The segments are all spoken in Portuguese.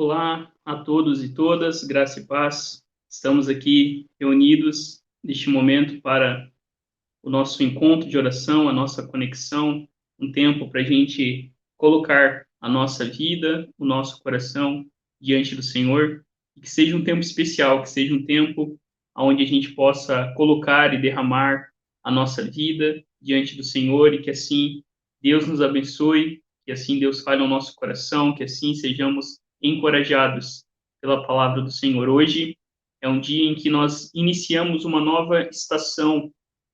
Olá a todos e todas, graça e paz. Estamos aqui reunidos neste momento para o nosso encontro de oração, a nossa conexão, um tempo para a gente colocar a nossa vida, o nosso coração diante do Senhor, e que seja um tempo especial, que seja um tempo onde a gente possa colocar e derramar a nossa vida diante do Senhor e que assim Deus nos abençoe, que assim Deus fale ao nosso coração, que assim sejamos encorajados pela palavra do Senhor. Hoje é um dia em que nós iniciamos uma nova estação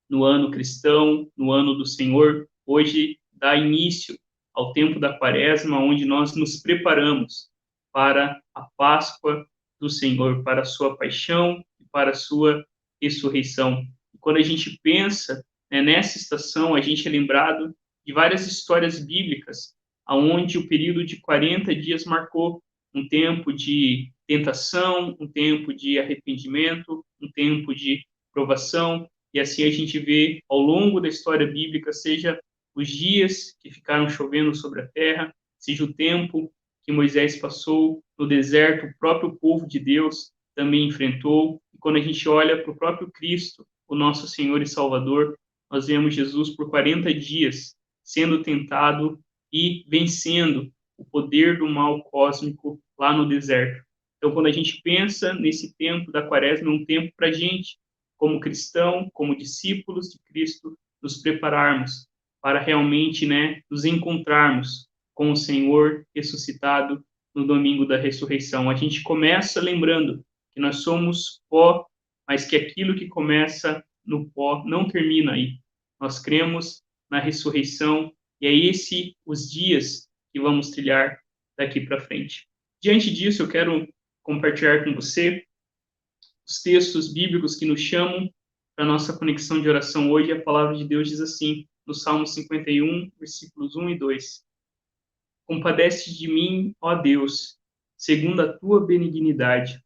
no ano cristão, no ano do Senhor. Hoje dá início ao tempo da Quaresma, onde nós nos preparamos para a Páscoa do Senhor, para a sua paixão e para a sua ressurreição. E quando a gente pensa, nessa estação, a gente é lembrado de várias histórias bíblicas, aonde o período de 40 dias marcou um tempo de tentação, um tempo de arrependimento, um tempo de provação, e assim a gente vê ao longo da história bíblica, seja os dias que ficaram chovendo sobre a terra, seja o tempo que Moisés passou no deserto, o próprio povo de Deus também enfrentou. E quando a gente olha para o próprio Cristo, o nosso Senhor e Salvador, nós vemos Jesus por 40 dias sendo tentado e vencendo o poder do mal cósmico lá no deserto. Então, quando a gente pensa nesse tempo da Quaresma, é um tempo para a gente, como cristão, como discípulos de Cristo, nos prepararmos para realmente, nos encontrarmos com o Senhor ressuscitado no domingo da ressurreição. A gente começa lembrando que nós somos pó, mas que aquilo que começa no pó não termina aí. Nós cremos na ressurreição e é esse os dias que vamos trilhar daqui para frente. Diante disso, eu quero compartilhar com você os textos bíblicos que nos chamam para a nossa conexão de oração hoje. A palavra de Deus diz assim, no Salmo 51, versículos 1 e 2. Compadece de mim, ó Deus, segundo a tua benignidade,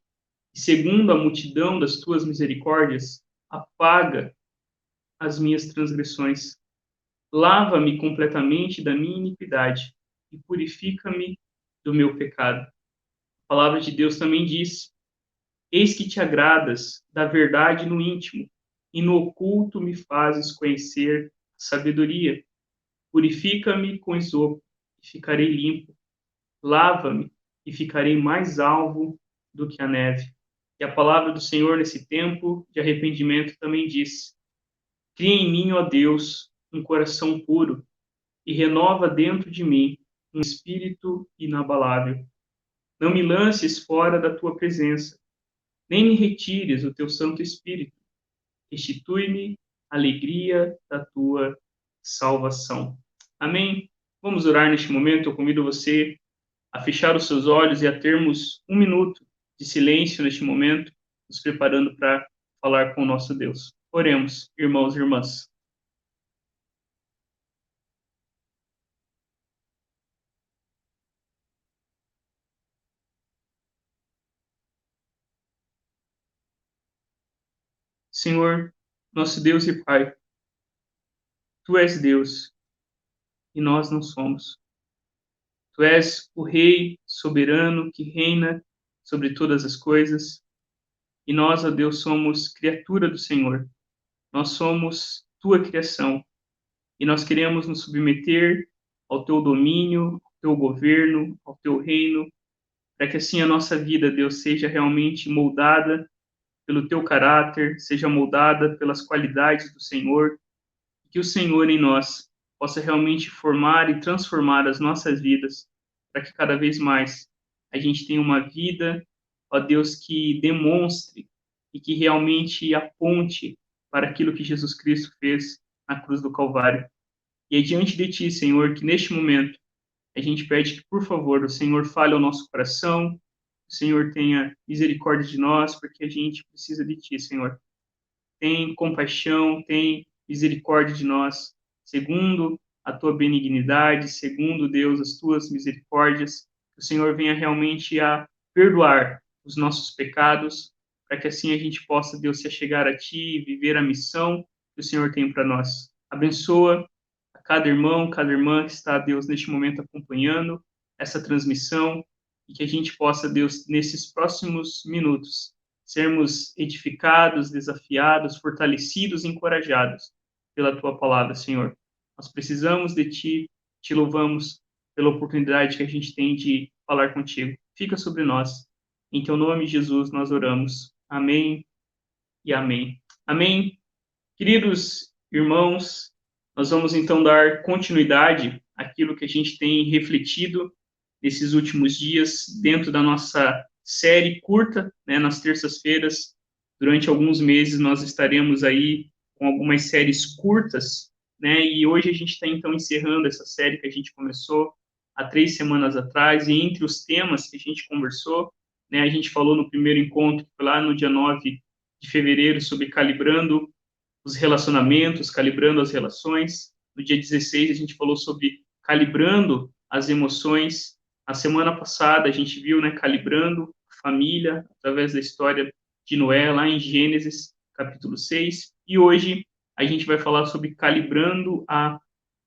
e segundo a multidão das tuas misericórdias, apaga as minhas transgressões. Lava-me completamente da minha iniquidade e purifica-me do meu pecado. A palavra de Deus também diz: eis que te agradas da verdade no íntimo, e no oculto me fazes conhecer a sabedoria. Purifica-me com esopo, e ficarei limpo. Lava-me, e ficarei mais alvo do que a neve. E a palavra do Senhor nesse tempo de arrependimento também diz: cria em mim, ó Deus, um coração puro, e renova dentro de mim um espírito inabalável. Não me lances fora da tua presença, nem me retires o teu Santo Espírito. Restitui-me a alegria da tua salvação. Amém? Vamos orar neste momento. Eu convido você a fechar os seus olhos e a termos um minuto de silêncio neste momento, nos preparando para falar com o nosso Deus. Oremos, irmãos e irmãs. Senhor, nosso Deus e Pai, Tu és Deus e nós não somos. Tu és o Rei soberano que reina sobre todas as coisas e nós, ó Deus, somos criatura do Senhor. Nós somos Tua criação e nós queremos nos submeter ao Teu domínio, ao Teu governo, ao Teu reino, para que assim a nossa vida, Deus, seja realmente moldada pelo Teu caráter, seja moldada pelas qualidades do Senhor, que o Senhor em nós possa realmente formar e transformar as nossas vidas, para que cada vez mais a gente tenha uma vida, ó Deus, que demonstre e que realmente aponte para aquilo que Jesus Cristo fez na cruz do Calvário. E é diante de Ti, Senhor, que neste momento a gente pede que, por favor, o Senhor fale ao nosso coração, o Senhor tenha misericórdia de nós, porque a gente precisa de Ti, Senhor. Tem compaixão, tem misericórdia de nós, segundo a tua benignidade, segundo, Deus, as tuas misericórdias, que o Senhor venha realmente a perdoar os nossos pecados, para que assim a gente possa, Deus, se achegar a ti e viver a missão que o Senhor tem para nós. Abençoa a cada irmão, cada irmã que está, Deus, neste momento acompanhando essa transmissão, e que a gente possa, Deus, nesses próximos minutos, sermos edificados, desafiados, fortalecidos, encorajados pela tua palavra, Senhor. Nós precisamos de ti, te louvamos pela oportunidade que a gente tem de falar contigo. Fica sobre nós. Em teu nome, Jesus, nós oramos. Amém e amém. Amém. Queridos irmãos, nós vamos então dar continuidade àquilo que a gente tem refletido nesses últimos dias dentro da nossa série curta, né, nas terças-feiras. Durante alguns meses nós estaremos aí com algumas séries curtas, né, e hoje a gente está então encerrando essa série que a gente começou há 3 semanas atrás, e entre os temas que a gente conversou, né, a gente falou no primeiro encontro, que foi lá no dia 9 de fevereiro, sobre calibrando os relacionamentos, calibrando as relações. No dia 16, a gente falou sobre calibrando as emoções. A semana passada, a gente viu, né, calibrando a família, através da história de Noé, lá em Gênesis, capítulo 6. E hoje, a gente vai falar sobre calibrando a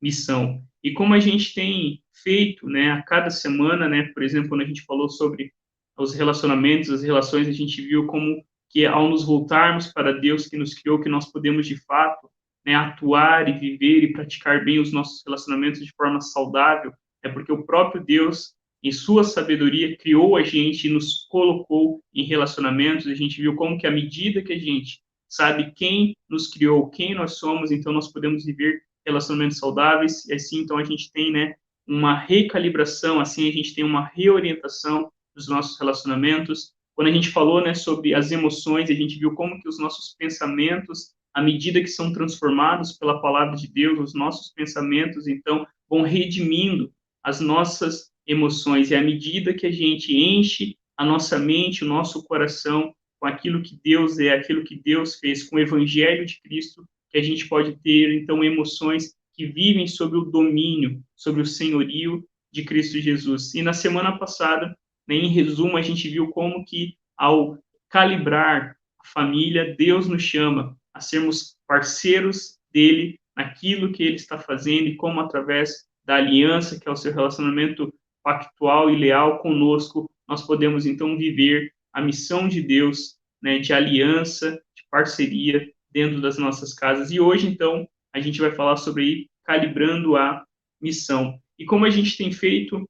missão. E como a gente tem feito, né, a cada semana, né, por exemplo, quando a gente falou sobre os relacionamentos, as relações, a gente viu como que ao nos voltarmos para Deus que nos criou, que nós podemos de fato, né, atuar e viver e praticar bem os nossos relacionamentos de forma saudável, é porque o próprio Deus, em sua sabedoria, criou a gente e nos colocou em relacionamentos. A gente viu como que à medida que a gente sabe quem nos criou, quem nós somos, então nós podemos viver relacionamentos saudáveis, e assim então a gente tem, né, uma recalibração, assim a gente tem uma reorientação dos nossos relacionamentos. Quando a gente falou, né, sobre as emoções, a gente viu como que os nossos pensamentos, à medida que são transformados pela palavra de Deus, os nossos pensamentos, então, vão redimindo as nossas emoções. E à medida que a gente enche a nossa mente, o nosso coração com aquilo que Deus é, aquilo que Deus fez, com o evangelho de Cristo, que a gente pode ter, então, emoções que vivem sob o domínio, sobre o senhorio de Cristo Jesus. E na semana passada, né, em resumo, a gente viu como que, ao calibrar a família, Deus nos chama a sermos parceiros dele naquilo que ele está fazendo e como, através da aliança, que é o seu relacionamento pactual e leal conosco, nós podemos, então, viver a missão de Deus, né, de aliança, de parceria dentro das nossas casas. E hoje, então, a gente vai falar sobre calibrando a missão. E como a gente tem feito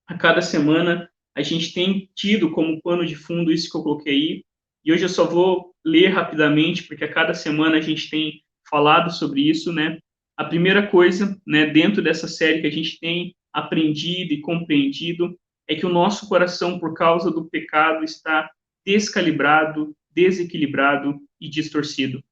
a cada semana, a gente tem tido como pano de fundo isso que eu coloquei aí, e hoje eu só vou ler rapidamente, porque a cada semana a gente tem falado sobre isso, né? A primeira coisa, né, dentro dessa série que a gente tem aprendido e compreendido, é que o nosso coração, por causa do pecado, está descalibrado, desequilibrado e distorcido.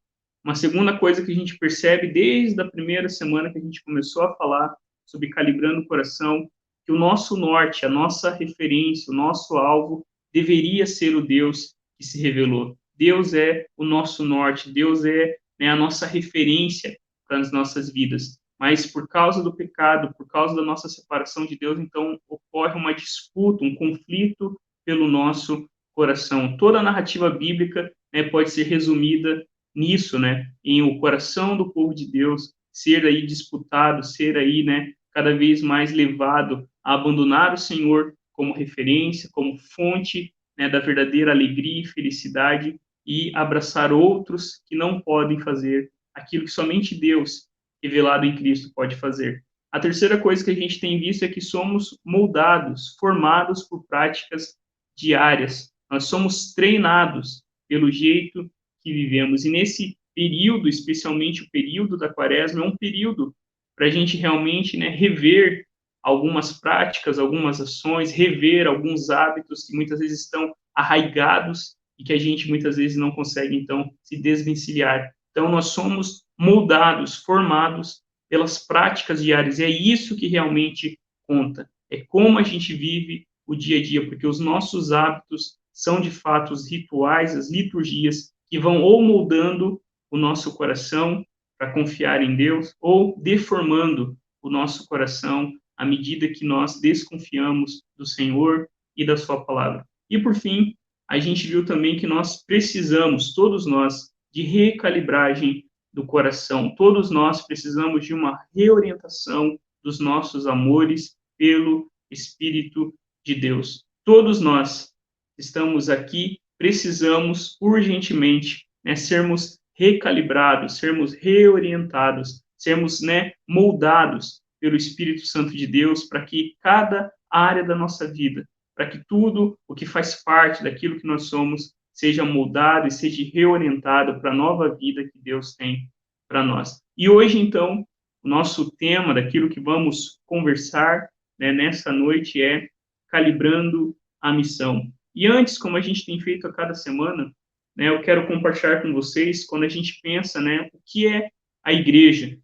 Uma segunda coisa que a gente percebe desde a primeira semana que a gente começou a falar sobre calibrando o coração, que o nosso norte, a nossa referência, o nosso alvo deveria ser o Deus que se revelou. Deus é o nosso norte, Deus é, né, a nossa referência para as nossas vidas. Mas por causa do pecado, por causa da nossa separação de Deus, então ocorre uma disputa, um conflito pelo nosso coração. Toda a narrativa bíblica, né, pode ser resumida nisso, né, em o coração do povo de Deus ser aí disputado, ser aí, né, cada vez mais levado a abandonar o Senhor como referência, como fonte, né, da verdadeira alegria e felicidade, e abraçar outros que não podem fazer aquilo que somente Deus, revelado em Cristo, pode fazer. A terceira coisa que a gente tem visto é que somos moldados, formados por práticas diárias. Nós somos treinados pelo jeito que vivemos. E nesse período, especialmente o período da quaresma, é um período para a gente realmente, né, rever algumas práticas, algumas ações, rever alguns hábitos que muitas vezes estão arraigados e que a gente muitas vezes não consegue, então, se desvencilhar. Então, nós somos moldados, formados pelas práticas diárias, e é isso que realmente conta. É como a gente vive o dia a dia, porque os nossos hábitos são, de fato, os rituais, as liturgias, que vão ou moldando o nosso coração para confiar em Deus, ou deformando o nosso coração à medida que nós desconfiamos do Senhor e da sua palavra. E, por fim, a gente viu também que nós precisamos, todos nós, de recalibragem do coração. Todos nós precisamos de uma reorientação dos nossos amores pelo Espírito de Deus. todos nós que estamos aqui precisamos urgentemente, né, sermos recalibrados, sermos reorientados, sermos, né, moldados pelo Espírito Santo de Deus para que cada área da nossa vida, para que tudo o que faz parte daquilo que nós somos seja moldado e seja reorientado para a nova vida que Deus tem para nós. E hoje, então, o nosso tema daquilo que vamos conversar, né, nessa noite é calibrando a missão. E antes, como a gente tem feito a cada semana, né, eu quero compartilhar com vocês, quando a gente pensa, né, o que é a igreja,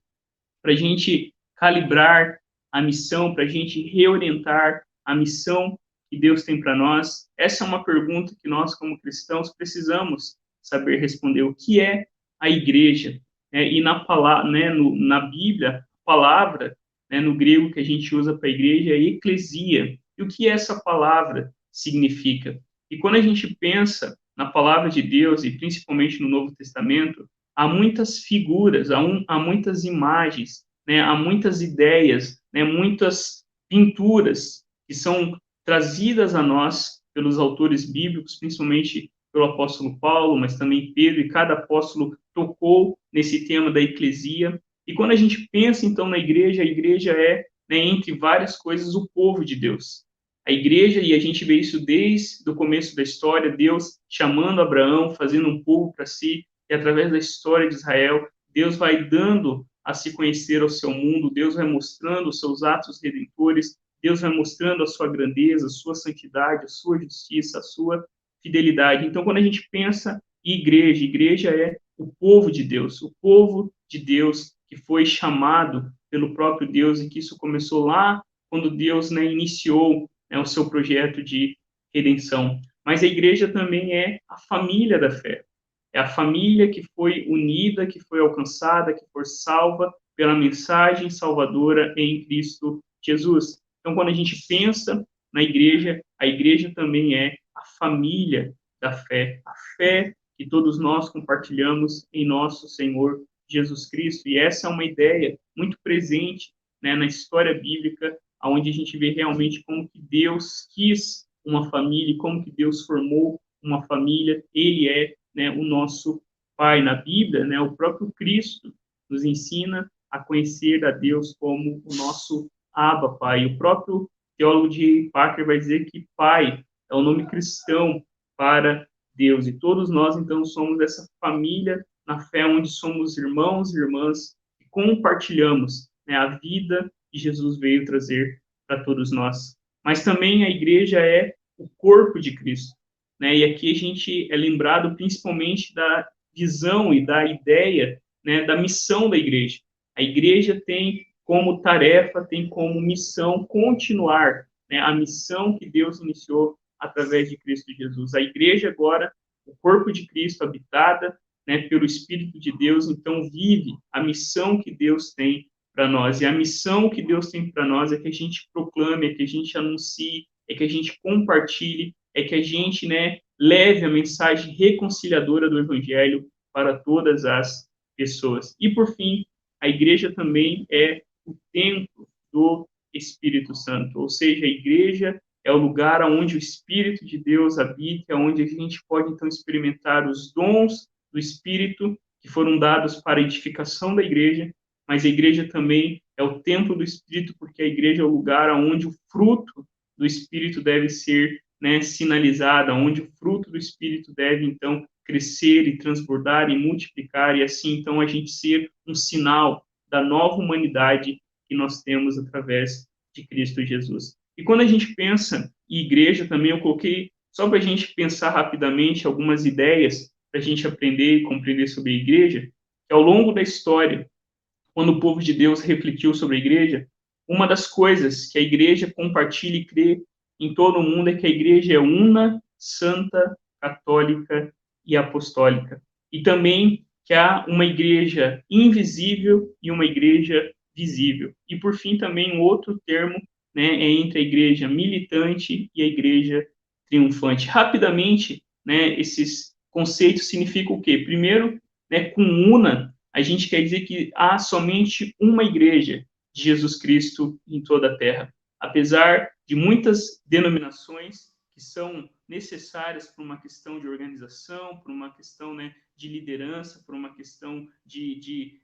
para a gente calibrar a missão, para a gente reorientar a missão que Deus tem para nós. Essa é uma pergunta que nós, como cristãos, precisamos saber responder. O que é a igreja? E na Bíblia, a palavra, né, no grego que a gente usa para a igreja é eclesia. E o que essa palavra significa? E quando a gente pensa na palavra de Deus, e principalmente no Novo Testamento, há muitas figuras, há muitas imagens, né, há muitas ideias, né, muitas pinturas que são trazidas a nós pelos autores bíblicos, principalmente pelo apóstolo Paulo, mas também Pedro, e cada apóstolo tocou nesse tema da eclesia. E quando a gente pensa, então, na igreja, a igreja é, né, entre várias coisas, o povo de Deus. A igreja, e a gente vê isso desde o começo da história, Deus chamando Abraão, fazendo um povo para si, e através da história de Israel, Deus vai dando a se conhecer ao seu mundo, Deus vai mostrando os seus atos redentores, Deus vai mostrando a sua grandeza, a sua santidade, a sua justiça, a sua fidelidade. Então, quando a gente pensa em igreja, igreja é o povo de Deus, o povo de Deus que foi chamado pelo próprio Deus, e que isso começou lá quando Deus, né, iniciou, né, o seu projeto de redenção. Mas a igreja também é a família da fé. É a família que foi unida, que foi alcançada, que foi salva pela mensagem salvadora em Cristo Jesus. Então, quando a gente pensa na igreja, a igreja também é a família da fé, a fé que todos nós compartilhamos em nosso Senhor Jesus Cristo. E essa é uma ideia muito presente, né, na história bíblica, onde a gente vê realmente como que Deus quis uma família, como que Deus formou uma família. Ele é, né, o nosso Pai. Na Bíblia, né, o próprio Cristo nos ensina a conhecer a Deus como o nosso Abba, Pai. O próprio teólogo de Parker vai dizer que Pai é o nome cristão para Deus. E todos nós, então, somos essa família na fé, onde somos irmãos e irmãs e compartilhamos, né, a vida que Jesus veio trazer para todos nós. Mas também a igreja é o corpo de Cristo, né? E aqui a gente é lembrado principalmente da visão e da ideia, né, da missão da igreja. A igreja tem como tarefa, tem como missão continuar, né, a missão que Deus iniciou através de Cristo Jesus. A igreja agora, o corpo de Cristo, habitada, né, pelo Espírito de Deus, então vive a missão que Deus tem para nós. E a missão que Deus tem para nós é que a gente proclame, é que a gente anuncie, é que a gente compartilhe, é que a gente, né, leve a mensagem reconciliadora do Evangelho para todas as pessoas. E, por fim, a igreja também é o templo do Espírito Santo, ou seja, a igreja é o lugar onde o Espírito de Deus habita, onde a gente pode, então, experimentar os dons do Espírito que foram dados para a edificação da igreja, mas a igreja também é o templo do Espírito, porque a igreja é o lugar onde o fruto do Espírito deve ser, né, sinalizado, onde o fruto do Espírito deve, então, crescer e transbordar e multiplicar, e assim, então, a gente ser um sinal da nova humanidade que nós temos através de Cristo Jesus. E quando a gente pensa em igreja também, eu coloquei, só para a gente pensar rapidamente, algumas ideias para a gente aprender e compreender sobre a igreja, que ao longo da história, quando o povo de Deus refletiu sobre a igreja, uma das coisas que a igreja compartilha e crê em todo o mundo é que a igreja é una, santa, católica e apostólica. E também que há uma igreja invisível e uma igreja visível. E, por fim, também um outro termo, né, é entre a igreja militante e a igreja triunfante. Rapidamente, né, esses conceitos significam o quê? Primeiro, né, com una, a gente quer dizer que há somente uma igreja de Jesus Cristo em toda a terra. Apesar de muitas denominações que são necessárias por uma questão de organização, por uma questão, né, de liderança, por uma questão de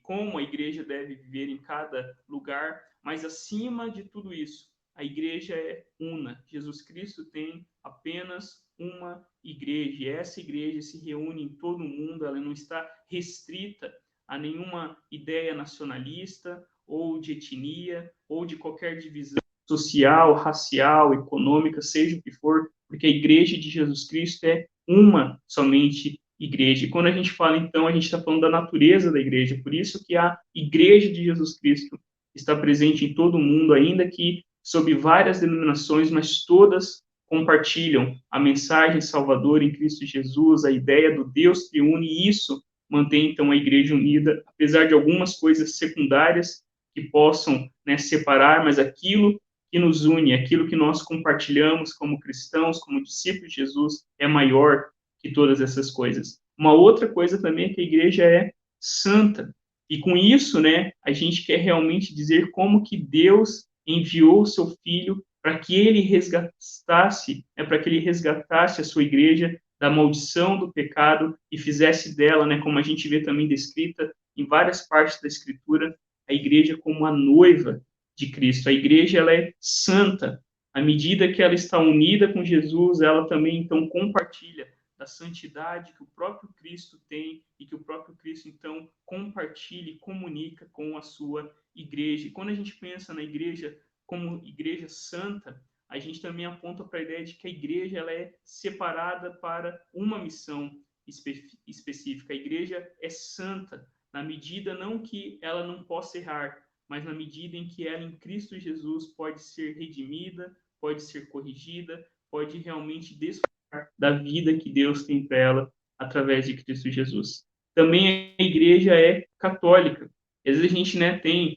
como a igreja deve viver em cada lugar, mas acima de tudo isso, a igreja é una. Jesus Cristo tem apenas uma igreja, e essa igreja se reúne em todo o mundo, ela não está restrita a nenhuma ideia nacionalista, ou de etnia, ou de qualquer divisão social, racial, econômica, seja o que for, porque a igreja de Jesus Cristo é uma somente igreja. E quando a gente fala, então, a gente está falando da natureza da igreja, por isso que a igreja de Jesus Cristo está presente em todo o mundo, ainda que sob várias denominações, mas todas compartilham a mensagem salvadora em Cristo Jesus, a ideia do Deus que une, e isso mantém, então, a igreja unida, apesar de algumas coisas secundárias que possam, né, separar, mas aquilo que nos une, aquilo que nós compartilhamos como cristãos, como discípulos de Jesus, é maior que todas essas coisas. Uma outra coisa também é que a igreja é santa. E com isso, né, a gente quer realmente dizer como que Deus enviou o seu filho para que ele resgatasse, para que ele resgatasse a sua igreja da maldição do pecado e fizesse dela, né, como a gente vê também descrita em várias partes da Escritura, a igreja como a noiva de Cristo. A igreja, ela é santa. À medida que ela está unida com Jesus, ela também então compartilha da santidade que o próprio Cristo tem e que o próprio Cristo então compartilha e comunica com a sua igreja. E quando a gente pensa na igreja como igreja santa, a gente também aponta para a ideia de que a igreja ela é separada para uma missão específica. A igreja é santa na medida não que ela não possa errar, mas na medida em que ela em Cristo Jesus pode ser redimida, pode ser corrigida, pode realmente desfrutar da vida que Deus tem para ela através de Cristo Jesus. Também a igreja é católica. Às vezes a gente, né, tem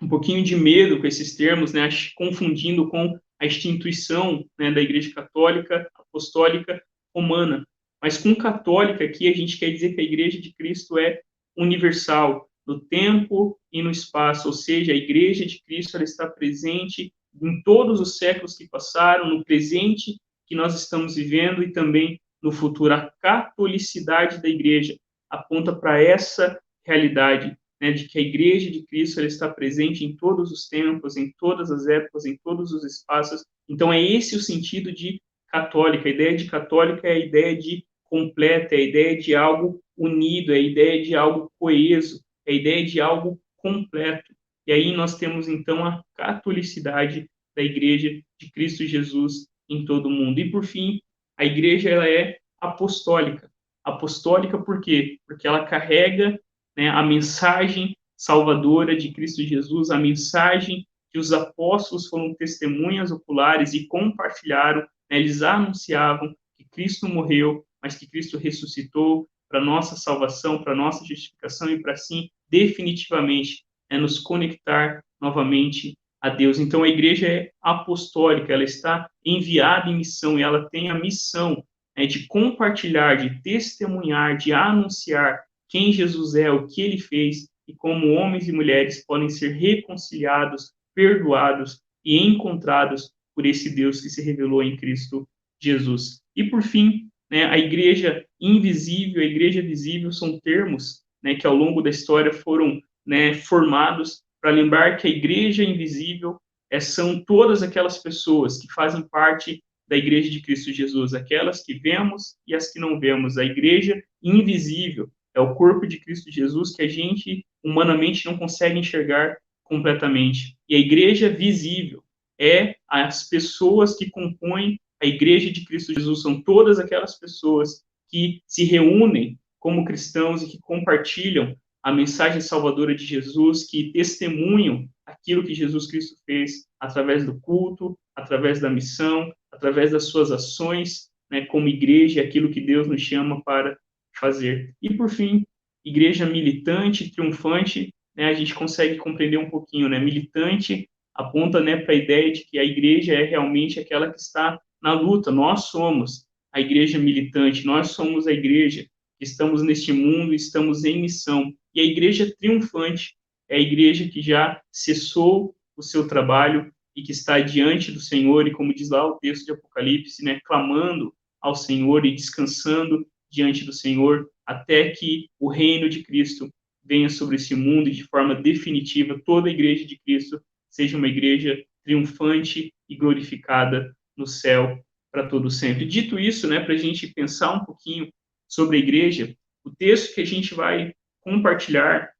um pouquinho de medo com esses termos, né, confundindo com a instituição, né, da Igreja Católica Apostólica Romana. Mas com católica aqui a gente quer dizer que a Igreja de Cristo é universal, no tempo e no espaço, ou seja, a Igreja de Cristo ela está presente em todos os séculos que passaram, no presente que nós estamos vivendo e também no futuro. A catolicidade da Igreja aponta para essa realidade, né, de que a Igreja de Cristo ela está presente em todos os tempos, em todas as épocas, em todos os espaços. Então, é esse o sentido de católica. A ideia de católica é a ideia de completa, é a ideia de algo unido, é a ideia de algo coeso, é a ideia de algo completo. E aí nós temos, então, a catolicidade da Igreja de Cristo Jesus em todo o mundo. E, por fim, a Igreja ela é apostólica. Apostólica por quê? Porque ela carrega, né, a mensagem salvadora de Cristo Jesus, a mensagem que os apóstolos foram testemunhas oculares e compartilharam, né, eles anunciavam que Cristo morreu, mas que Cristo ressuscitou para nossa salvação, para nossa justificação e para assim definitivamente nos conectar novamente a Deus. Então a igreja é apostólica, ela está enviada em missão e ela tem a missão, né, de compartilhar, de testemunhar, de anunciar quem Jesus é, o que ele fez e como homens e mulheres podem ser reconciliados, perdoados e encontrados por esse Deus que se revelou em Cristo Jesus. E por fim, né, a igreja invisível, a igreja visível são termos, né, que ao longo da história foram, né, formados para lembrar que a igreja invisível são todas aquelas pessoas que fazem parte da igreja de Cristo Jesus, aquelas que vemos e as que não vemos. A igreja invisível é o corpo de Cristo Jesus que a gente humanamente não consegue enxergar completamente. E a igreja visível é as pessoas que compõem a igreja de Cristo Jesus, são todas aquelas pessoas que se reúnem como cristãos e que compartilham a mensagem salvadora de Jesus, que testemunham aquilo que Jesus Cristo fez através do culto, através da missão, através das suas ações, né, como igreja, aquilo que Deus nos chama para fazer. E, por fim, igreja militante, triunfante, né, a gente consegue compreender um pouquinho, né? Militante aponta, né, para a ideia de que a igreja é realmente aquela que está na luta. Nós somos a igreja militante, nós somos a igreja que estamos neste mundo, estamos em missão. E a igreja triunfante é a igreja que já cessou o seu trabalho e que está diante do Senhor, e como diz lá o texto de Apocalipse, né, clamando ao Senhor e descansando diante do Senhor, até que o reino de Cristo venha sobre esse mundo e de forma definitiva toda a igreja de Cristo seja uma igreja triunfante e glorificada no céu para todo sempre. Dito isso, né, para a gente pensar um pouquinho sobre a igreja, o texto que a gente vai compartilhar,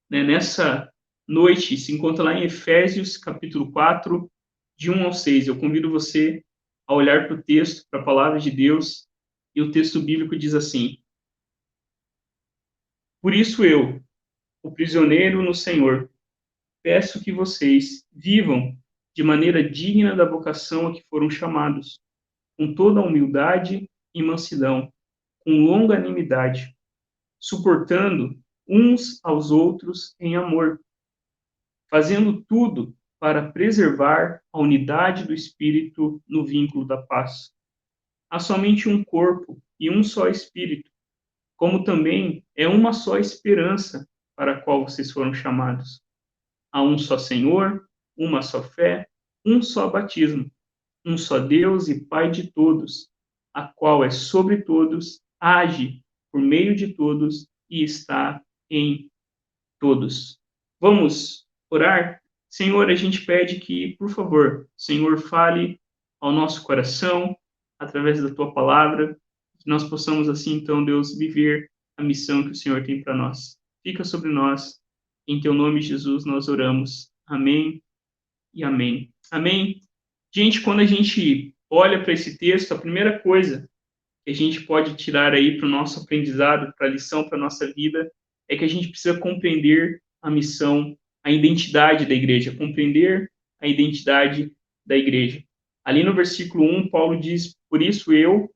né, nessa noite se encontra lá em Efésios, capítulo 4, de 1 ao 6. Eu convido você a olhar para o texto, para a palavra de Deus, e o texto bíblico diz assim: Por isso eu, o prisioneiro no Senhor, peço que vocês vivam de maneira digna da vocação a que foram chamados, com toda a humildade e mansidão, com longanimidade, suportando uns aos outros em amor, fazendo tudo para preservar a unidade do Espírito no vínculo da paz. Há somente um corpo e um só Espírito, como também é uma só esperança para a qual vocês foram chamados. Há um só Senhor, uma só fé, um só batismo, um só Deus e Pai de todos, a qual é sobre todos, age por meio de todos e está em todos. Vamos orar? Senhor, a gente pede que, por favor, Senhor, fale ao nosso coração através da tua palavra, que nós possamos assim, então, Deus, viver a missão que o Senhor tem para nós. Fica sobre nós. Em teu nome, Jesus, nós oramos. Amém e amém. Amém. Gente, quando a gente olha para esse texto, a primeira coisa que a gente pode tirar aí para o nosso aprendizado, para a lição, para a nossa vida, é que a gente precisa compreender a missão, a identidade da igreja, compreender a identidade da igreja. Ali no versículo 1, Paulo diz: Por isso eu,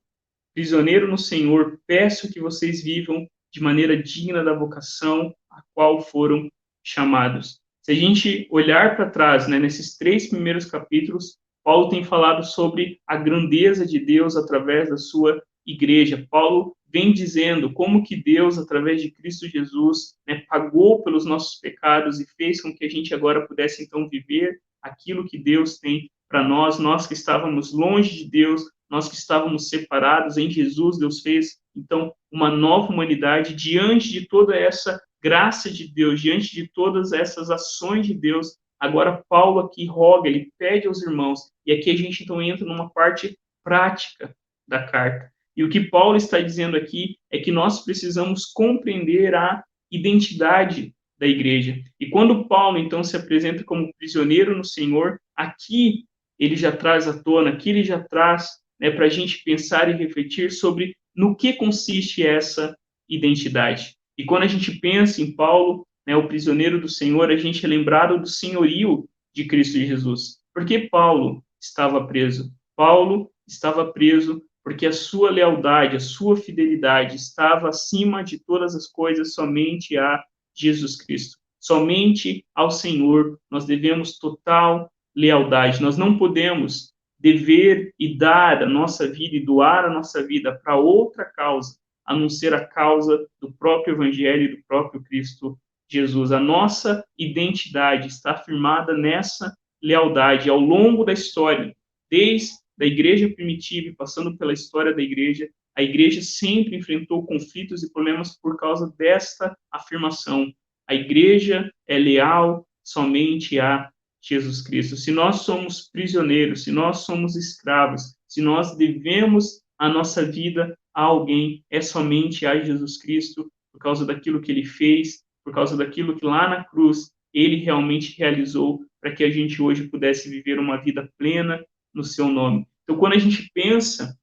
prisioneiro no Senhor, peço que vocês vivam de maneira digna da vocação a qual foram chamados. Se a gente olhar para trás, né, nesses 3 primeiros capítulos, Paulo tem falado sobre a grandeza de Deus através da sua igreja. Paulo vem dizendo como que Deus, através de Cristo Jesus, né, pagou pelos nossos pecados e fez com que a gente agora pudesse então viver aquilo que Deus tem para nós, nós que estávamos longe de Deus, nós que estávamos separados. Em Jesus, Deus fez, então, uma nova humanidade diante de toda essa graça de Deus, diante de todas essas ações de Deus. Agora, Paulo aqui roga, ele pede aos irmãos, e aqui a gente então entra numa parte prática da carta. E o que Paulo está dizendo aqui é que nós precisamos compreender a identidade da igreja. E quando Paulo, então, se apresenta como prisioneiro no Senhor, aqui ele já traz à tona, aqui ele já traz, né, para a gente pensar e refletir sobre no que consiste essa identidade. E quando a gente pensa em Paulo, né, o prisioneiro do Senhor, a gente é lembrado do senhorio de Cristo Jesus. Por que Paulo estava preso? Paulo estava preso porque a sua lealdade, a sua fidelidade estava acima de todas as coisas somente a Jesus Cristo. Somente ao Senhor nós devemos total lealdade. Nós não podemos dever e dar a nossa vida e doar a nossa vida para outra causa, a não ser a causa do próprio Evangelho e do próprio Cristo Jesus. A nossa identidade está firmada nessa lealdade ao longo da história, desde a igreja primitiva e passando pela história da igreja. A igreja sempre enfrentou conflitos e problemas por causa desta afirmação. A igreja é leal somente a Jesus Cristo. Se nós somos prisioneiros, se nós somos escravos, se nós devemos a nossa vida a alguém, é somente a Jesus Cristo, por causa daquilo que ele fez, por causa daquilo que lá na cruz ele realmente realizou, para que a gente hoje pudesse viver uma vida plena no seu nome. Então, quando a gente pensa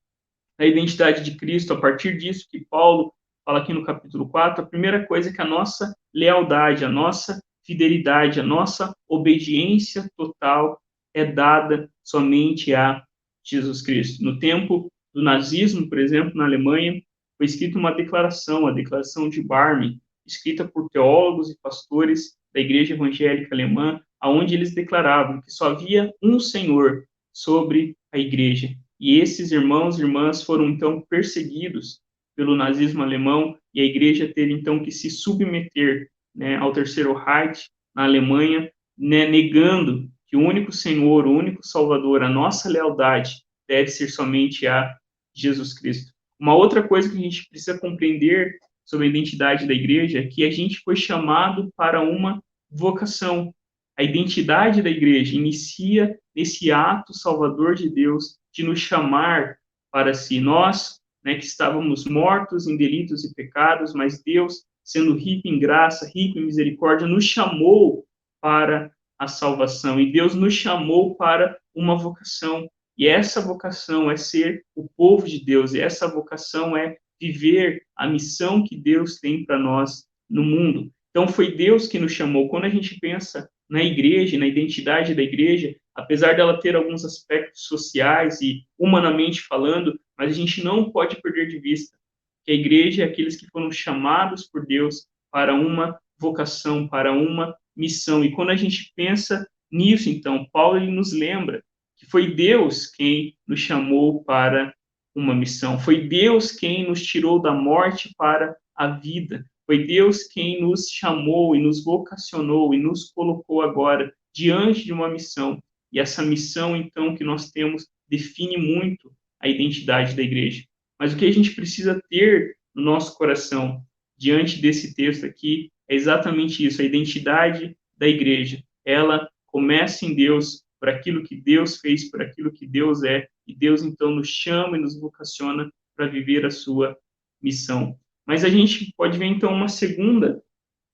na identidade de Cristo, a partir disso que Paulo fala aqui no capítulo 4, a primeira coisa é que a nossa lealdade, a nossa fidelidade, a nossa obediência total é dada somente a Jesus Cristo. No tempo do nazismo, por exemplo, na Alemanha, foi escrita uma declaração, a Declaração de Barmen, escrita por teólogos e pastores da Igreja Evangélica Alemã, aonde eles declaravam que só havia um Senhor sobre a Igreja. E esses irmãos e irmãs foram, então, perseguidos pelo nazismo alemão, e a Igreja teve, então, que se submeter, né, ao Terceiro Reich, na Alemanha, né, negando que o único Senhor, o único Salvador, a nossa lealdade deve ser somente a Jesus Cristo. Uma outra coisa que a gente precisa compreender sobre a identidade da igreja é que a gente foi chamado para uma vocação. A identidade da igreja inicia esse ato salvador de Deus de nos chamar para si. Nós, né, que estávamos mortos em delitos e pecados, mas Deus, sendo rico em graça, rico em misericórdia, nos chamou para a salvação. E Deus nos chamou para uma vocação. E essa vocação é ser o povo de Deus. E essa vocação é viver a missão que Deus tem para nós no mundo. Então, foi Deus que nos chamou. Quando a gente pensa na igreja, na identidade da igreja, apesar dela ter alguns aspectos sociais e humanamente falando, mas a gente não pode perder de vista que a igreja é aqueles que foram chamados por Deus para uma vocação, para uma missão. E quando a gente pensa nisso, então, Paulo ele nos lembra que foi Deus quem nos chamou para uma missão. Foi Deus quem nos tirou da morte para a vida. Foi Deus quem nos chamou e nos vocacionou e nos colocou agora diante de uma missão. E essa missão, então, que nós temos, define muito a identidade da igreja. Mas o que a gente precisa ter no nosso coração diante desse texto aqui é exatamente isso, a identidade da igreja. Ela começa em Deus, por aquilo que Deus fez, por aquilo que Deus é, e Deus então nos chama e nos vocaciona para viver a sua missão. Mas a gente pode ver então uma segunda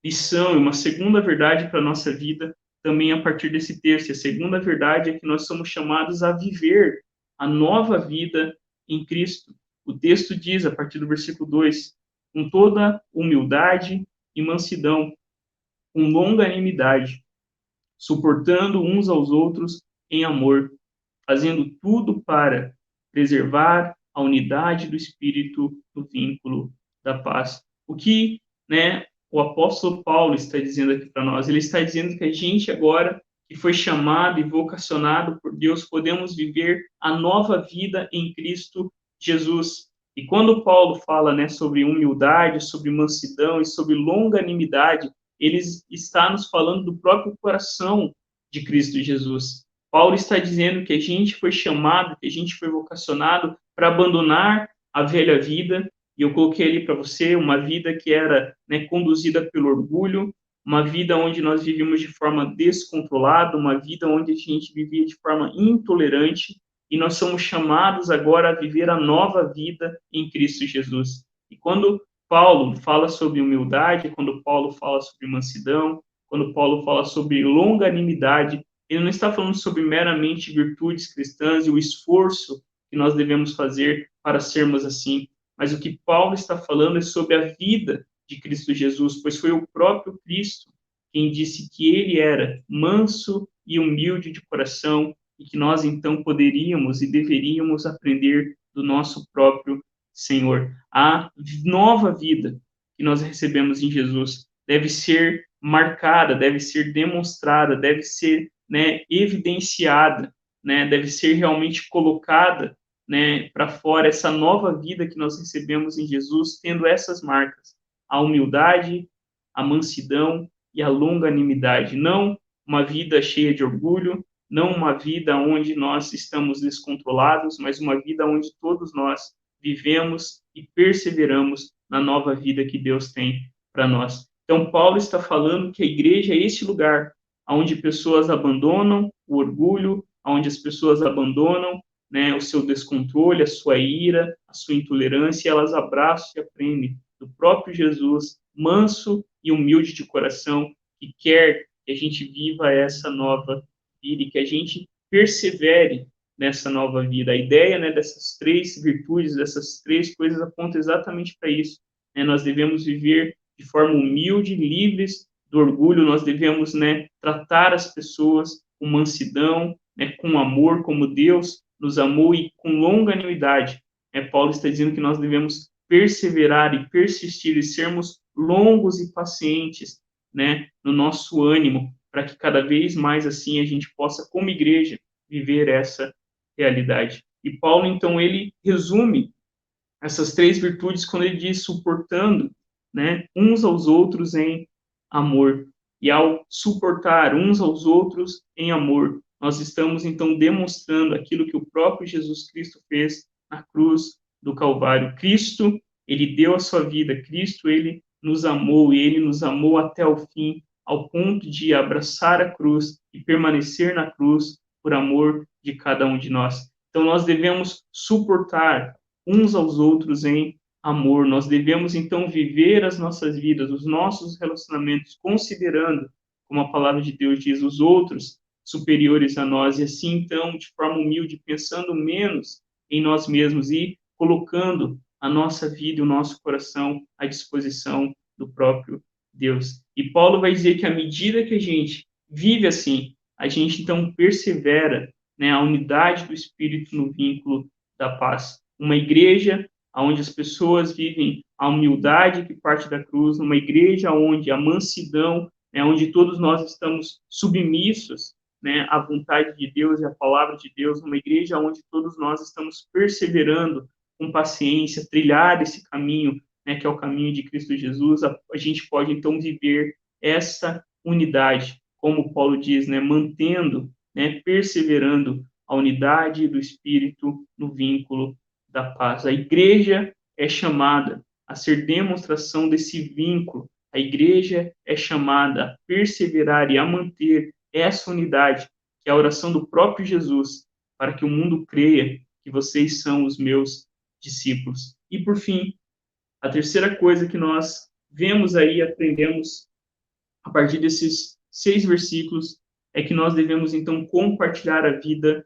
lição e uma segunda verdade para a nossa vida também a partir desse texto. E a segunda verdade é que nós somos chamados a viver a nova vida em Cristo. O texto diz, a partir do versículo 2, com toda humildade e mansidão, com longanimidade, suportando uns aos outros em amor, fazendo tudo para preservar a unidade do Espírito no vínculo da paz. O que, né, o apóstolo Paulo está dizendo aqui para nós? Ele está dizendo que a gente agora, que foi chamado e vocacionado por Deus, podemos viver a nova vida em Cristo Jesus. E quando Paulo fala, né, sobre humildade, sobre mansidão e sobre longanimidade, ele está nos falando do próprio coração de Cristo Jesus. Paulo está dizendo que a gente foi chamado, que a gente foi vocacionado para abandonar a velha vida, e eu coloquei ali para você uma vida que era, né, conduzida pelo orgulho, uma vida onde nós vivíamos de forma descontrolada, uma vida onde a gente vivia de forma intolerante, e nós somos chamados agora a viver a nova vida em Cristo Jesus. E quando Paulo fala sobre humildade, quando Paulo fala sobre mansidão, quando Paulo fala sobre longanimidade, ele não está falando sobre meramente virtudes cristãs e o esforço que nós devemos fazer para sermos assim, mas o que Paulo está falando é sobre a vida de Cristo Jesus, pois foi o próprio Cristo quem disse que ele era manso e humilde de coração e que nós então poderíamos e deveríamos aprender do nosso próprio Senhor. A nova vida que nós recebemos em Jesus deve ser marcada, deve ser demonstrada, deve ser, né, evidenciada, né, deve ser realmente colocada, né, para fora essa nova vida que nós recebemos em Jesus, tendo essas marcas: a humildade, a mansidão e a longanimidade. Não uma vida cheia de orgulho, não uma vida onde nós estamos descontrolados, mas uma vida onde todos nós vivemos e perseveramos na nova vida que Deus tem para nós. Então, Paulo está falando que a igreja é esse lugar onde pessoas abandonam o orgulho, onde as pessoas abandonam, né, o seu descontrole, a sua ira, a sua intolerância, e elas abraçam e aprendem do próprio Jesus, manso e humilde de coração, que quer que a gente viva essa nova vida e que a gente persevere nessa nova vida. A ideia, né, dessas três virtudes, dessas três coisas aponta exatamente para isso. Né? Nós devemos viver de forma humilde, livres do orgulho, nós devemos, né, tratar as pessoas com mansidão, né, com amor, como Deus nos amou, e com longanimidade. Paulo está dizendo que nós devemos perseverar e persistir e sermos longos e pacientes, né, no nosso ânimo, para que cada vez mais assim a gente possa, como igreja, viver essa realidade. E Paulo, então, ele resume essas três virtudes quando ele diz suportando, né, uns aos outros em amor. E ao suportar uns aos outros em amor, nós estamos, então, demonstrando aquilo que o próprio Jesus Cristo fez na cruz do Calvário. Cristo, ele deu a sua vida, Cristo, ele nos amou, e ele nos amou até o fim, ao ponto de abraçar a cruz e permanecer na cruz por amor de cada um de nós. Então, nós devemos suportar uns aos outros em amor. Nós devemos, então, viver as nossas vidas, os nossos relacionamentos, considerando, como a palavra de Deus diz, os outros superiores a nós, e assim, então, de forma humilde, pensando menos em nós mesmos e colocando a nossa vida e o nosso coração à disposição do próprio Deus. E Paulo vai dizer que à medida que a gente vive assim, a gente então persevera, né, a unidade do Espírito no vínculo da paz. Uma igreja onde as pessoas vivem a humildade que parte da cruz, numa igreja onde a mansidão, né, onde todos nós estamos submissos, né, à vontade de Deus e à palavra de Deus, numa igreja onde todos nós estamos perseverando com paciência, trilhar esse caminho, né, que é o caminho de Cristo Jesus, a gente pode então viver essa unidade, como Paulo diz, né, mantendo, né, perseverando a unidade do Espírito no vínculo da paz. A igreja é chamada a ser demonstração desse vínculo. A igreja é chamada a perseverar e a manter essa unidade, que é a oração do próprio Jesus, para que o mundo creia que vocês são os meus discípulos. E, por fim, a terceira coisa que nós vemos aí, aprendemos a partir desses 6 versículos, é que nós devemos, então, compartilhar a vida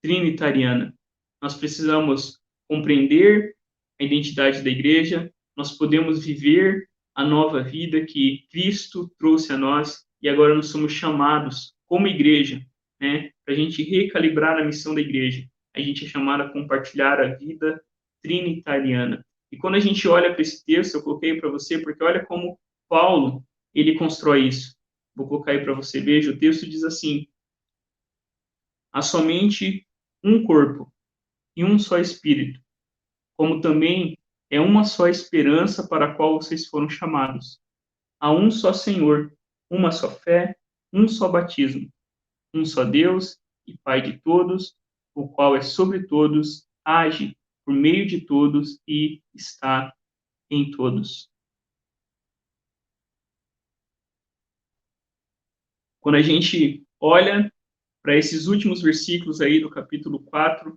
trinitariana. Nós precisamos compreender a identidade da igreja, nós podemos viver a nova vida que Cristo trouxe a nós e agora nós somos chamados como igreja, né, para a gente recalibrar a missão da igreja. A gente é chamado a compartilhar a vida trinitariana. E quando a gente olha para esse texto, eu coloquei para você, porque olha como Paulo, ele constrói isso. Vou colocar aí para você, veja, o texto diz assim: há somente um corpo e um só espírito, como também é uma só esperança para a qual vocês foram chamados. Há um só Senhor, uma só fé, um só batismo, um só Deus e Pai de todos, o qual é sobre todos, age por meio de todos e está em todos. Quando a gente olha para esses últimos versículos aí do capítulo 4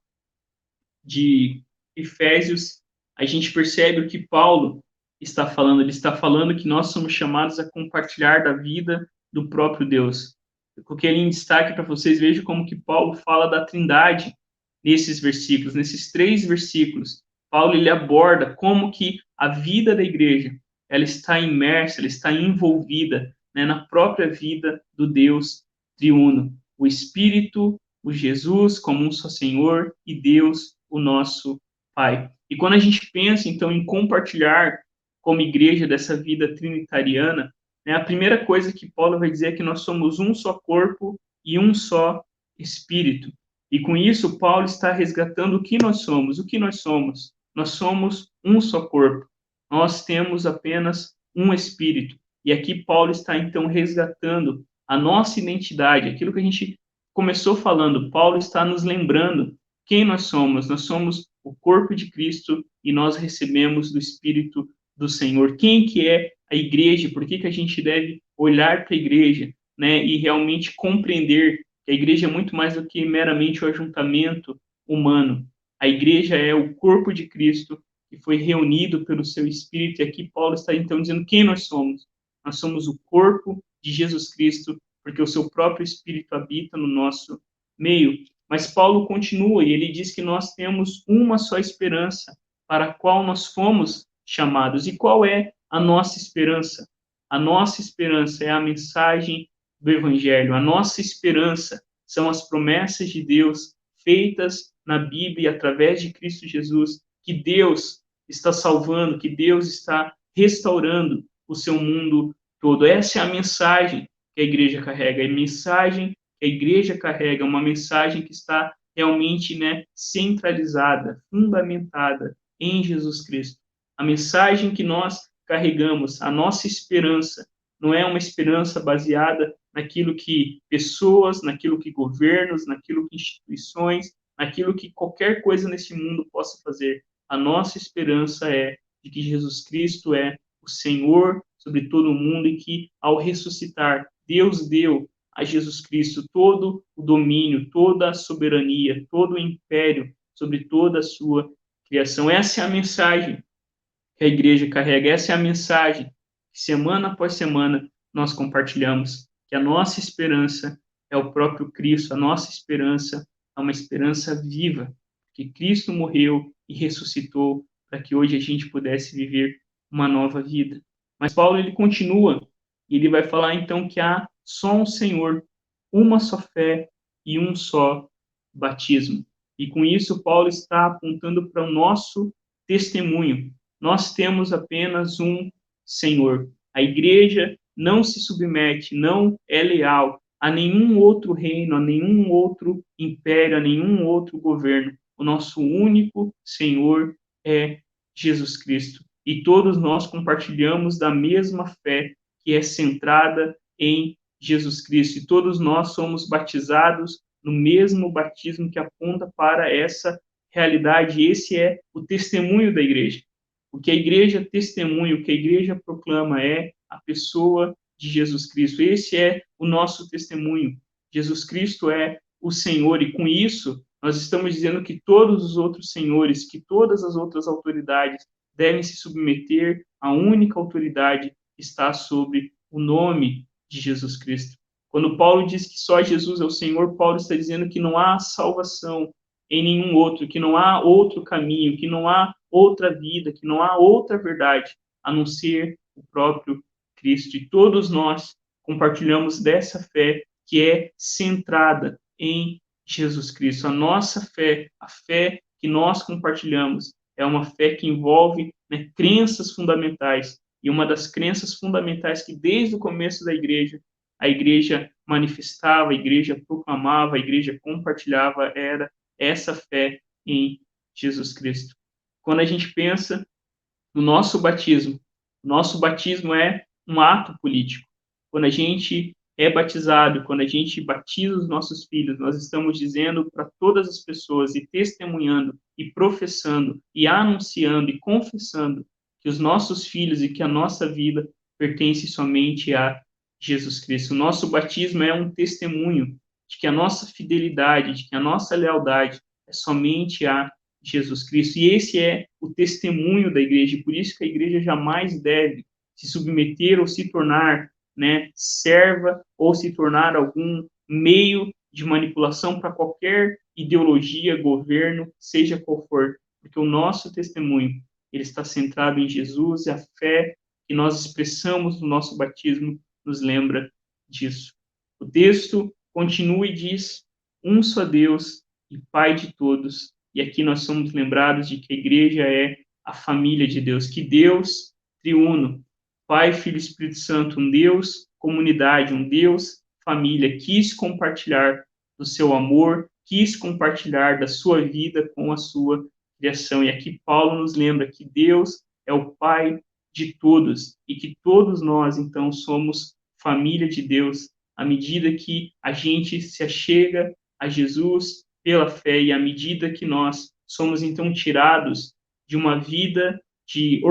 de Efésios, a gente percebe o que Paulo está falando. Ele está falando que nós somos chamados a compartilhar da vida do próprio Deus. Eu coloquei ali em destaque para vocês, vejam como que Paulo fala da Trindade nesses versículos, nesses 3 versículos. Paulo ele aborda como que a vida da igreja ela está imersa, ela está envolvida, né, na própria vida do Deus triuno. O Espírito, o Jesus como um só Senhor e Deus, o nosso Pai. E quando a gente pensa, então, em compartilhar como igreja dessa vida trinitariana, né, a primeira coisa que Paulo vai dizer é que nós somos um só corpo e um só Espírito. E com isso, Paulo está resgatando o que nós somos. O que nós somos? Nós somos um só corpo. Nós temos apenas um Espírito. E aqui Paulo está, então, resgatando a nossa identidade, aquilo que a gente começou falando. Paulo está nos lembrando quem nós somos. Nós somos o corpo de Cristo e nós recebemos do Espírito do Senhor. Quem que é a igreja? Por que que a gente deve olhar para a igreja, né, e realmente compreender que a igreja é muito mais do que meramente o ajuntamento humano. A igreja é o corpo de Cristo que foi reunido pelo seu Espírito. E aqui Paulo está então dizendo quem nós somos. Nós somos o corpo de Jesus Cristo, porque o seu próprio Espírito habita no nosso meio. Mas Paulo continua e ele diz que nós temos uma só esperança para a qual nós fomos chamados. E qual é a nossa esperança? A nossa esperança é a mensagem do Evangelho. A nossa esperança são as promessas de Deus feitas na Bíblia através de Cristo Jesus, que Deus está salvando, que Deus está restaurando o seu mundo todo. Essa é a mensagem que a igreja carrega. A mensagem que a igreja carrega, uma mensagem que está realmente, né, centralizada, fundamentada em Jesus Cristo. A mensagem que nós carregamos, a nossa esperança, não é uma esperança baseada naquilo que pessoas, naquilo que governos, naquilo que instituições, naquilo que qualquer coisa nesse mundo possa fazer. A nossa esperança é de que Jesus Cristo é o Senhor sobre todo o mundo e que, ao ressuscitar, Deus deu a Jesus Cristo todo o domínio, toda a soberania, todo o império sobre toda a sua criação. Essa é a mensagem que a igreja carrega, essa é a mensagem que semana após semana nós compartilhamos, que a nossa esperança é o próprio Cristo, a nossa esperança é uma esperança viva, que Cristo morreu e ressuscitou para que hoje a gente pudesse viver uma nova vida. Mas Paulo ele continua, e ele vai falar então que há só um Senhor, uma só fé e um só batismo. E com isso Paulo está apontando para o nosso testemunho. Nós temos apenas um Senhor. A igreja não se submete, não é leal a nenhum outro reino, a nenhum outro império, a nenhum outro governo. O nosso único Senhor é Jesus Cristo. E todos nós compartilhamos da mesma fé que é centrada em Jesus Cristo. E todos nós somos batizados no mesmo batismo que aponta para essa realidade. Esse é o testemunho da igreja. O que a igreja testemunha, o que a igreja proclama é a pessoa de Jesus Cristo. Esse é o nosso testemunho. Jesus Cristo é o Senhor, e com isso nós estamos dizendo que todos os outros senhores, que todas as outras autoridades devem se submeter à única autoridade que está sobre o nome de Jesus Cristo. Quando Paulo diz que só Jesus é o Senhor, Paulo está dizendo que não há salvação em nenhum outro, que não há outro caminho, que não há outra vida, que não há outra verdade a não ser o próprio Cristo. E todos nós compartilhamos dessa fé que é centrada em Jesus Cristo. A nossa fé, a fé que nós compartilhamos, é uma fé que envolve, né, crenças fundamentais. E uma das crenças fundamentais que desde o começo da igreja, a igreja manifestava, a igreja proclamava, a igreja compartilhava, era essa fé em Jesus Cristo. Quando a gente pensa no nosso batismo é um ato político. Quando a gente é batizado, quando a gente batiza os nossos filhos, nós estamos dizendo para todas as pessoas e testemunhando e professando e anunciando e confessando que os nossos filhos e que a nossa vida pertence somente a Jesus Cristo. O nosso batismo é um testemunho de que a nossa fidelidade, de que a nossa lealdade é somente a Jesus Cristo. E esse é o testemunho da igreja, e por isso que a igreja jamais deve se submeter ou se tornar, né, serva ou se tornar algum meio de manipulação para qualquer ideologia, governo, seja qual for, porque o nosso testemunho ele está centrado em Jesus, e a fé que nós expressamos no nosso batismo nos lembra disso. O texto continua e diz: um só Deus e Pai de todos. E aqui nós somos lembrados de que a igreja é a família de Deus, que Deus triuno, Pai, Filho e Espírito Santo, um Deus comunidade, um Deus família, quis compartilhar do seu amor, quis compartilhar da sua vida com a sua criação. E aqui Paulo nos lembra que Deus é o Pai de todos e que todos nós, então, somos família de Deus à medida que a gente se achega a Jesus pela fé e à medida que nós somos, então, tirados de uma vida de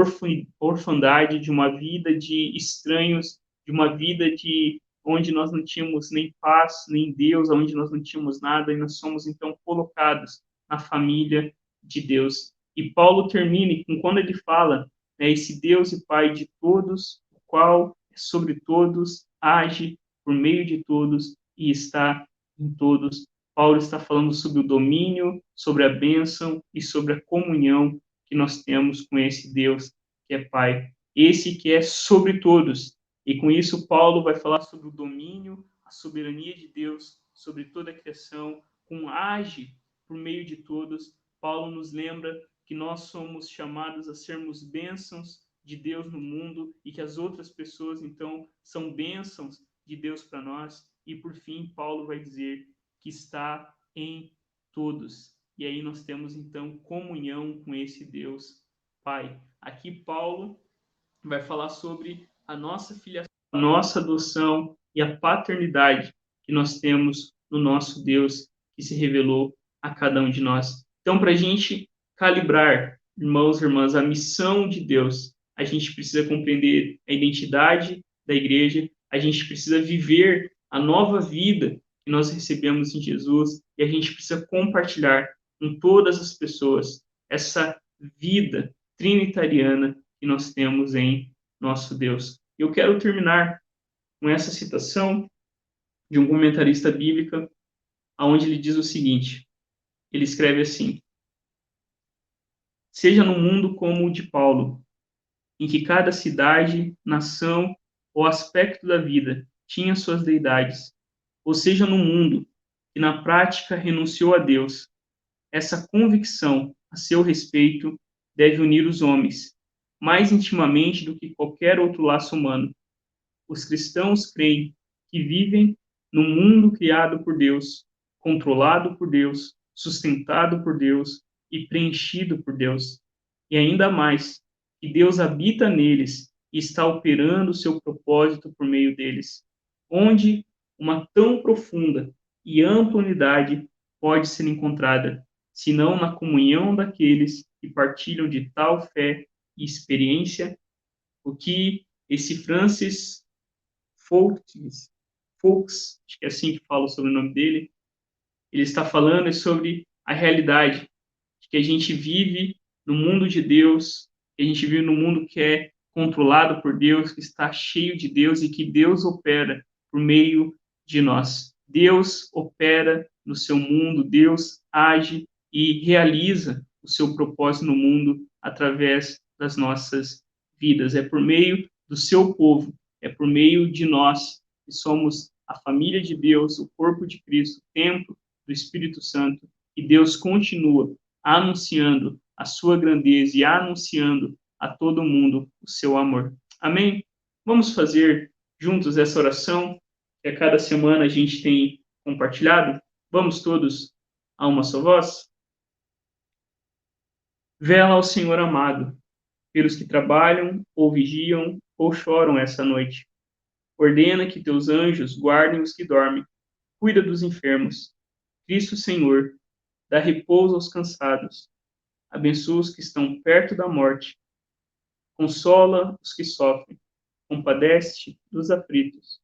orfandade, de uma vida de estranhos, de uma vida de onde nós não tínhamos nem paz, nem Deus, onde nós não tínhamos nada, e nós somos, então, colocados na família de Deus. E Paulo termina com quando ele fala, né, esse Deus e Pai de todos, o qual é sobre todos, age por meio de todos e está em todos. Paulo está falando sobre o domínio, sobre a bênção e sobre a comunhão que nós temos com esse Deus que é Pai. Esse que é sobre todos. E com isso, Paulo vai falar sobre o domínio, a soberania de Deus sobre toda a criação, com age por meio de todos. Paulo nos lembra que nós somos chamados a sermos bênçãos de Deus no mundo e que as outras pessoas, então, são bênçãos de Deus para nós. E, por fim, Paulo vai dizer que está em todos. E aí nós temos, então, comunhão com esse Deus Pai. Aqui Paulo vai falar sobre a nossa filiação a nossa adoção e a paternidade que nós temos no nosso Deus que se revelou a cada um de nós. Então, para a gente calibrar, irmãos e irmãs, a missão de Deus, a gente precisa compreender a identidade da igreja, a gente precisa viver a nova vida que nós recebemos em Jesus e a gente precisa compartilhar com todas as pessoas essa vida trinitariana que nós temos em nosso Deus. Eu quero terminar com essa citação de um comentarista bíblico, onde ele diz o seguinte: ele escreve assim: seja no mundo como o de Paulo, em que cada cidade, nação ou aspecto da vida tinha suas deidades, ou seja no mundo que na prática renunciou a Deus, essa convicção a seu respeito deve unir os homens, mais intimamente do que qualquer outro laço humano. Os cristãos creem que vivem num mundo criado por Deus, controlado por Deus, sustentado por Deus e preenchido por Deus. E ainda mais, que Deus habita neles e está operando o seu propósito por meio deles, onde uma tão profunda e ampla unidade pode ser encontrada, senão na comunhão daqueles que partilham de tal fé e experiência, o que esse Francis Folks, acho que é assim que fala sobre o nome dele, ele está falando sobre a realidade de que a gente vive no mundo de Deus, que a gente vive num mundo que é controlado por Deus, que está cheio de Deus e que Deus opera por meio de nós. Deus opera no seu mundo, Deus age e realiza o seu propósito no mundo através das nossas vidas. É por meio do seu povo, é por meio de nós, que somos a família de Deus, o corpo de Cristo, o templo do Espírito Santo, e Deus continua anunciando a sua grandeza e anunciando a todo mundo o seu amor. Amém? Vamos fazer juntos essa oração que a cada semana a gente tem compartilhado? Vamos todos a uma só voz? Vela ao Senhor amado, pelos que trabalham, ou vigiam, ou choram essa noite. Ordena que teus anjos guardem os que dormem. Cuida dos enfermos. Cristo Senhor, dá repouso aos cansados. Abençoa os que estão perto da morte. Consola os que sofrem. Compadece dos aflitos.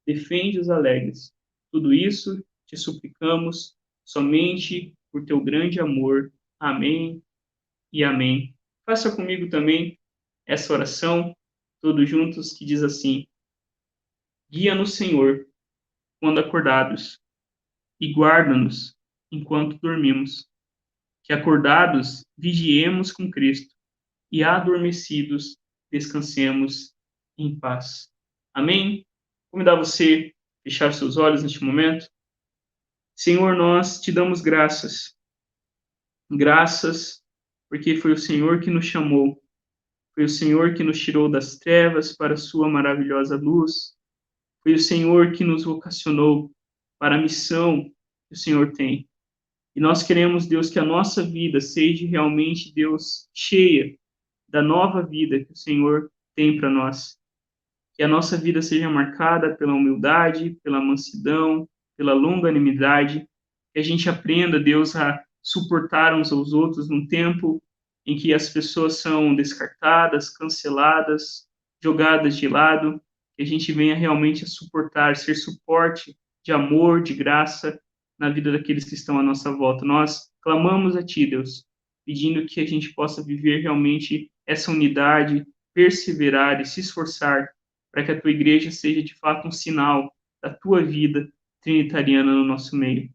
Defende os alegres. Tudo isso te suplicamos somente por teu grande amor. Amém e amém. Faça comigo também essa oração, todos juntos, que diz assim: guia-nos, Senhor, quando acordados, e guarda-nos enquanto dormimos. Que acordados vigiemos com Cristo, e adormecidos descansemos em paz. Amém? Convidar você a fechar seus olhos neste momento. Senhor, nós te damos graças. Graças porque foi o Senhor que nos chamou. Foi o Senhor que nos tirou das trevas para a sua maravilhosa luz. Foi o Senhor que nos vocacionou para a missão que o Senhor tem. E nós queremos, Deus, que a nossa vida seja realmente, Deus, cheia da nova vida que o Senhor tem para nós. Que a nossa vida seja marcada pela humildade, pela mansidão, pela longanimidade. Que a gente aprenda, Deus, a suportar uns aos outros num tempo em que as pessoas são descartadas, canceladas, jogadas de lado. Que a gente venha realmente a suportar, ser suporte de amor, de graça na vida daqueles que estão à nossa volta. Nós clamamos a Ti, Deus, pedindo que a gente possa viver realmente essa unidade, perseverar e se esforçar para que a Tua igreja seja de fato um sinal da Tua vida trinitariana no nosso meio.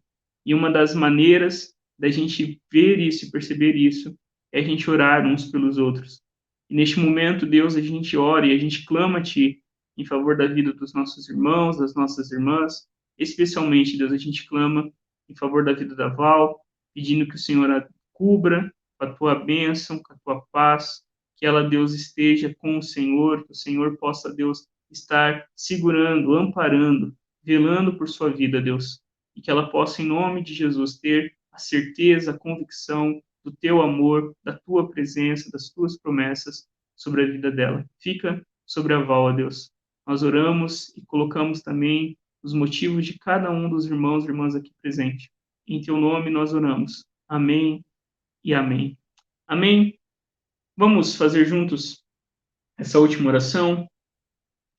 E uma das maneiras da gente ver isso e perceber isso é a gente orar uns pelos outros. E neste momento, Deus, a gente ora e a gente clama a Ti em favor da vida dos nossos irmãos, das nossas irmãs, especialmente, Deus, a gente clama em favor da vida da Val, pedindo que o Senhor a cubra com a Tua bênção, com a Tua paz, que ela, Deus, esteja com o Senhor, que o Senhor possa, Deus, estar segurando, amparando, velando por sua vida, Deus, e que ela possa, em nome de Jesus, ter a certeza, a convicção do Teu amor, da Tua presença, das Tuas promessas sobre a vida dela. Fica sobre a Val, Deus. nós oramos e colocamos também os motivos de cada um dos irmãos e irmãs aqui presentes. Em teu nome nós oramos. Amém e amém. Amém. Vamos fazer juntos essa última oração.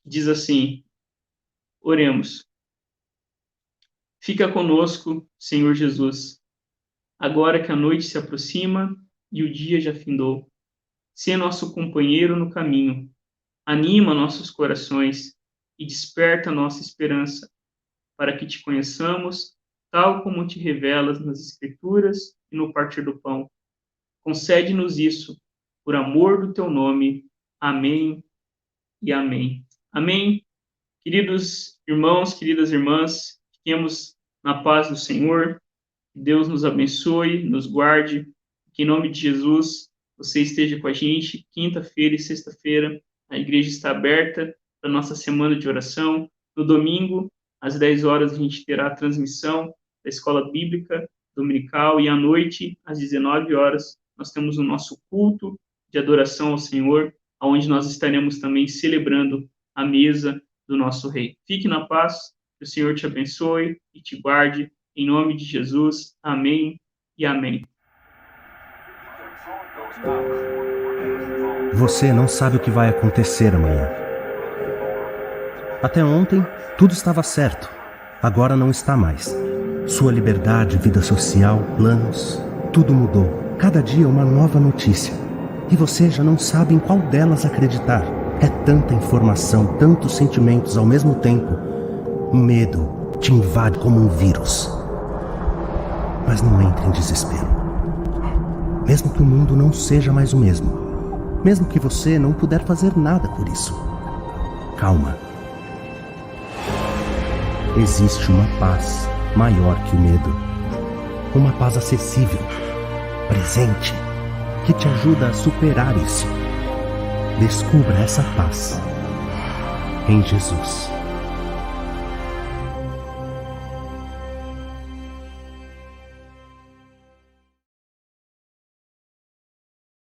Diz assim: oremos. Fica conosco, Senhor Jesus, agora que a noite se aproxima e o dia já findou. Sê nosso companheiro no caminho, anima nossos corações e desperta nossa esperança, para que te conheçamos, tal como te revelas nas Escrituras e no partir do pão. Concede-nos isso, por amor do teu nome. Amém e amém. Amém. Queridos irmãos, queridas irmãs, fiquemos na paz do Senhor. Que Deus nos abençoe, nos guarde. Que em nome de Jesus você esteja com a gente. Quinta-feira e sexta-feira a igreja está aberta para a nossa semana de oração. No domingo, às 10 horas, a gente terá a transmissão da Escola Bíblica Dominical e à noite, às 19 horas, nós temos o nosso culto de adoração ao Senhor, onde nós estaremos também celebrando a mesa do nosso Rei. Fique na paz, que o Senhor te abençoe e te guarde, em nome de Jesus. Amém e amém. Você não sabe o que vai acontecer amanhã. Até ontem, tudo estava certo. Agora não está mais. Sua liberdade, vida social, planos, tudo mudou. Cada dia uma nova notícia. E você já não sabe em qual delas acreditar. É tanta informação, tantos sentimentos ao mesmo tempo. O medo te invade como um vírus. Mas não entre em desespero. Mesmo que o mundo não seja mais o mesmo. Mesmo que você não puder fazer nada por isso. Calma. Existe uma paz maior que o medo. Uma paz acessível, presente, que te ajuda a superar isso. Descubra essa paz em Jesus.